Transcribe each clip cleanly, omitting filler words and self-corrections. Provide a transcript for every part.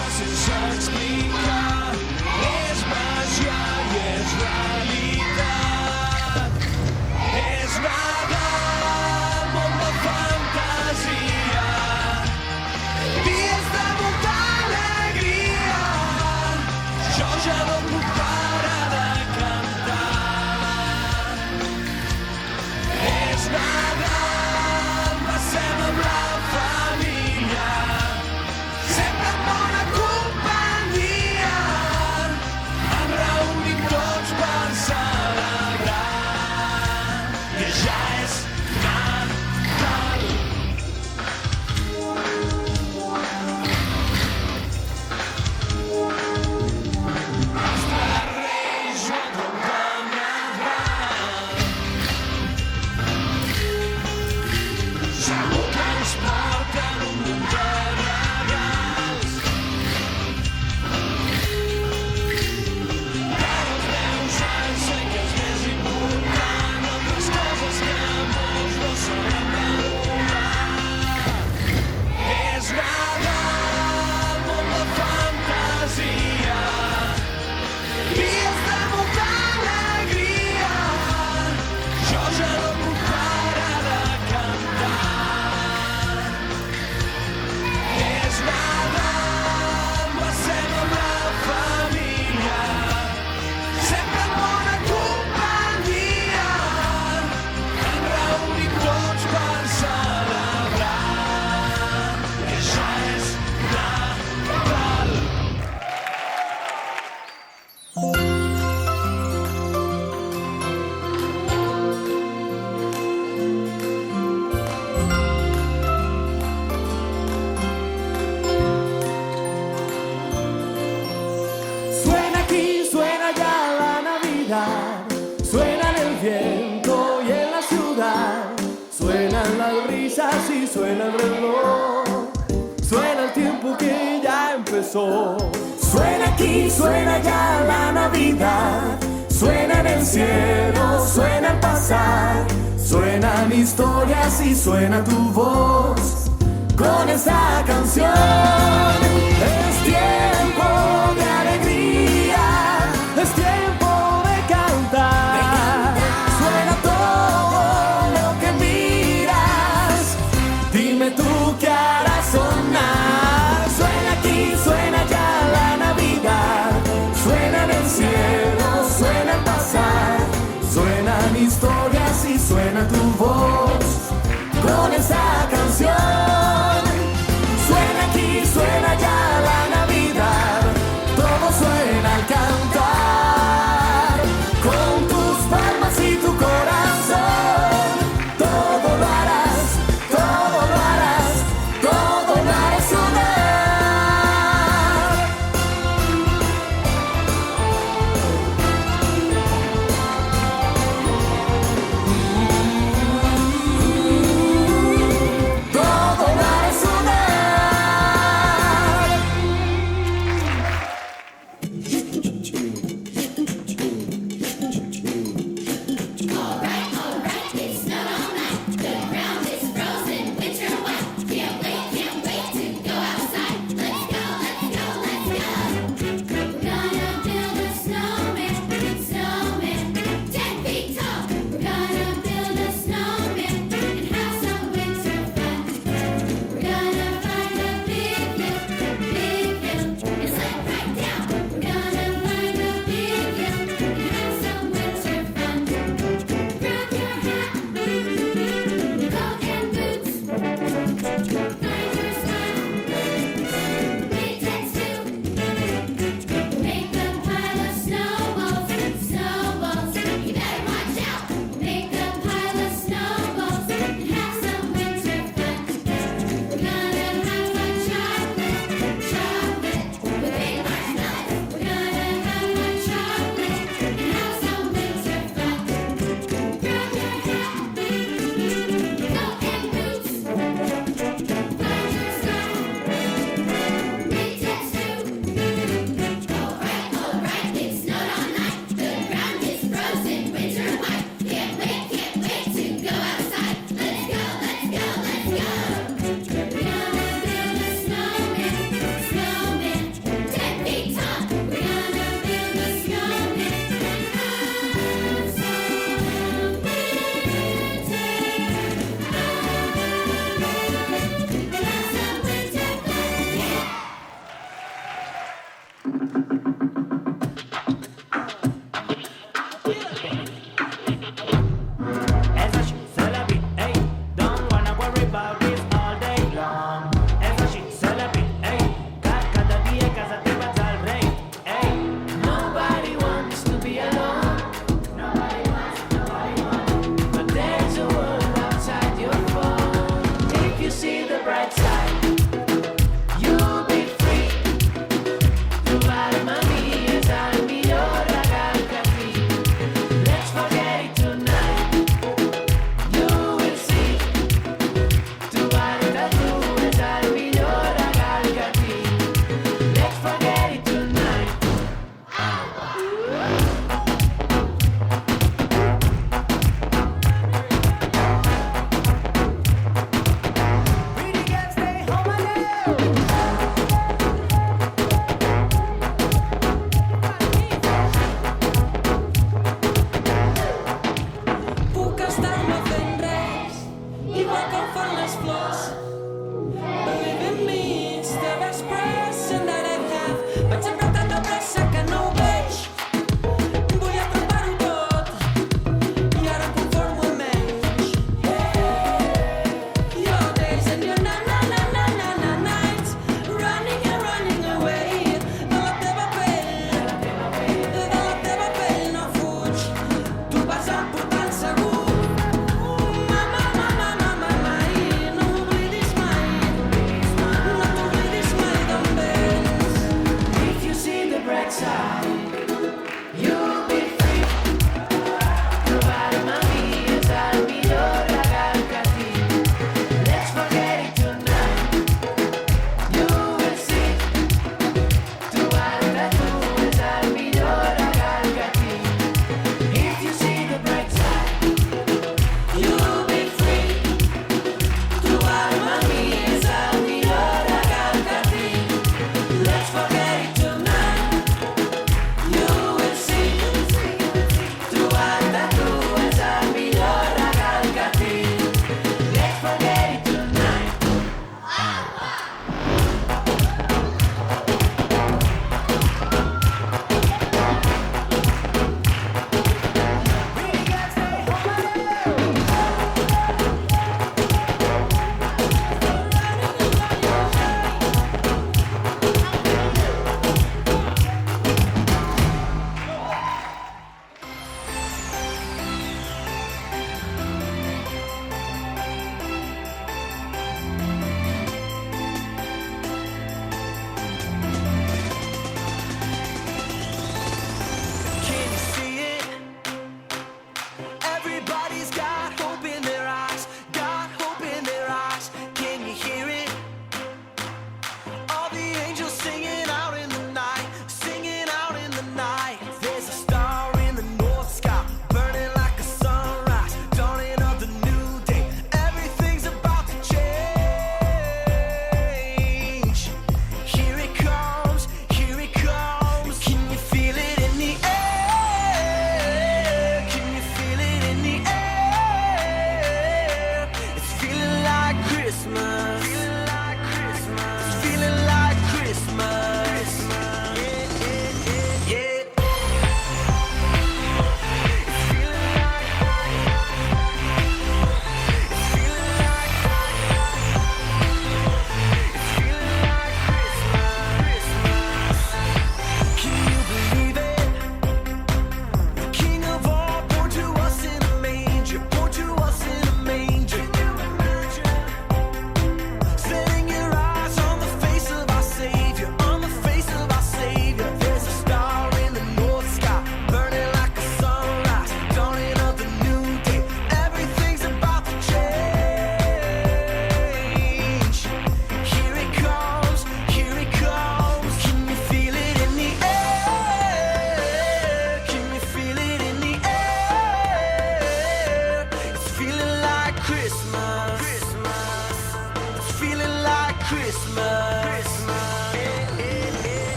això sense explicar. És màgia i és realitat. És Nadal, món de fantasia. Dies de molta alegria. Jo ja no puc parar de cantar. És Nadal, passem amb la família. Sempre en bona companyia. Ens reunim tots per celebrar. Que ja és Nadal. Nostre rei Joan de Nadal. Segur que ens porten un munt de regals. Per als meus anys sé que és més important altres coses que molts no saben valorar. És Nadal, món de fantasia. Dies de molta alegria. Jo ja no puc parar de cantar. És Nadal, passem amb la família. Sempre en bona companyia. Ens reunim tots per celebrar. Que ja és Nadal. Suena aquí, suena ya la Navidad, suena en el viento y en la ciudad, suenan las risas y suena el reloj, suena el tiempo que ya empezó. Suena aquí, suena ya la Navidad, suena en el cielo, suena al pasar, suenan historias y suena tu voz con esta canción. Es tiempo de alegría, es tiempo de cantar. Suena todo lo que miras, dime tú qué harás sonar. Suena aquí, suena ya la Navidad, suena en el cielo, suena al pasar, suenan historias y suena tu voz con esa canción. Suena aquí, suena ya la Navidad.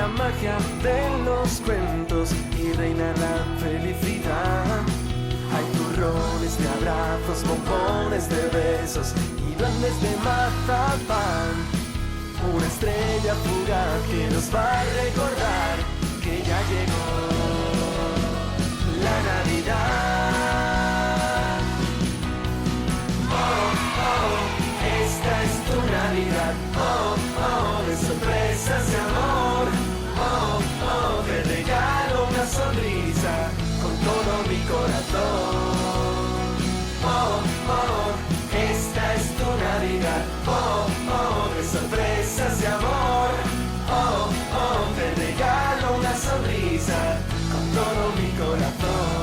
la magia de los cuentos y reina la felicidad. Hay turrones de abrazos, bombones de besos y duendes de mazapán. Una estrella fugaz que nos va a recordar que ya llegó la Navidad. Oh, oh, esta es tu Navidad. Oh, oh, de sorpresas y amor. Oh, oh, te regalo una sonrisa con todo mi corazón. Oh, oh, esta es tu Navidad. Oh, oh, de sorpresas y amor. Oh, oh, te regalo una sonrisa con todo mi corazón.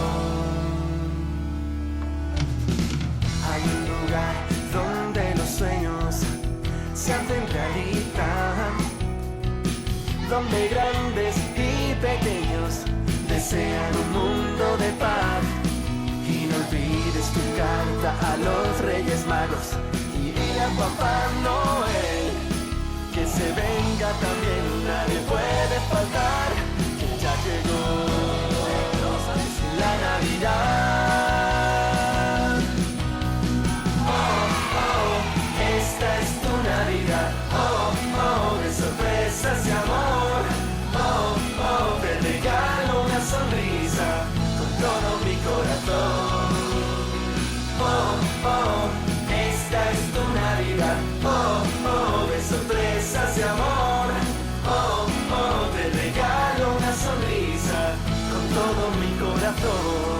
Hay un lugar donde los sueños se hacen realidad, donde grandes y pequeños desean un mundo de paz. Y no olvides tu carta a los Reyes Magos y dile a Papá Noel que se venga también, nadie puede faltar, que ya llegó la Navidad. Oh, oh, esta es tu Navidad. Oh, oh, de sorpresas y amor. Oh, oh, te regalo una sonrisa con todo mi corazón. Oh, oh, esta es tu Navidad. Oh, oh, de sorpresas y amor. Oh, oh, te regalo una sonrisa con todo mi corazón.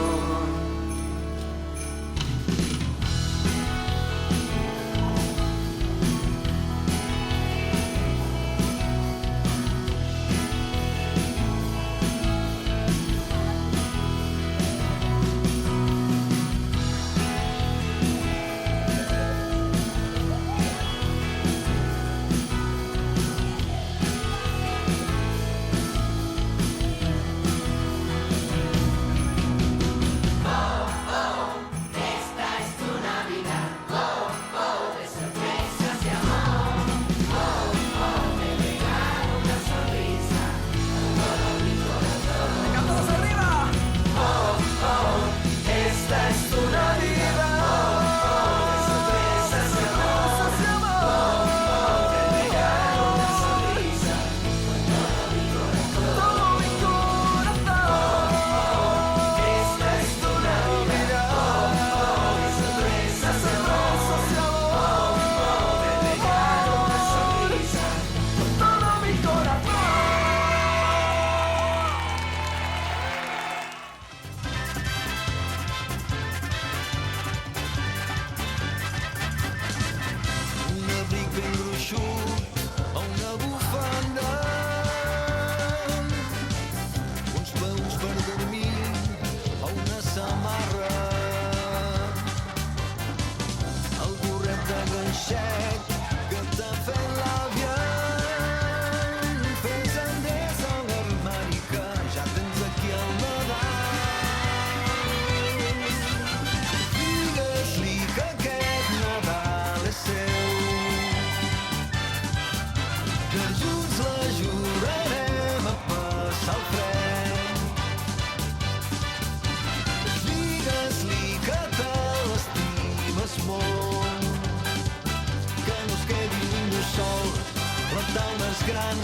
gran,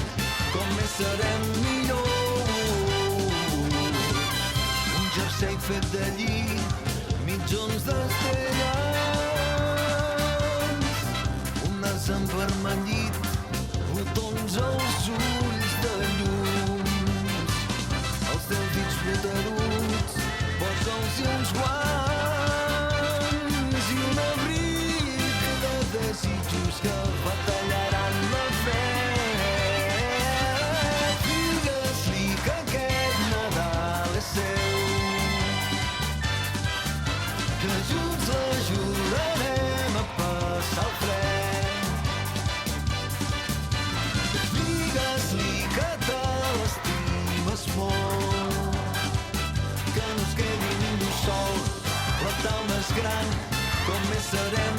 com més serem millor. Un jersei fet de lli, mitjons d'estrellats, un nas envermellit, botons als ulls de llums, els teus dits poteruts, posa'ls uns guants i un abric de desitjos que batallaran la fe. Digues-li que aquest Nadal és seu, que junts l'ajudarem a passar el fred. Digues-li que te l'estimes molt, que no es quedi ningú sol, la taula és gran, com més serem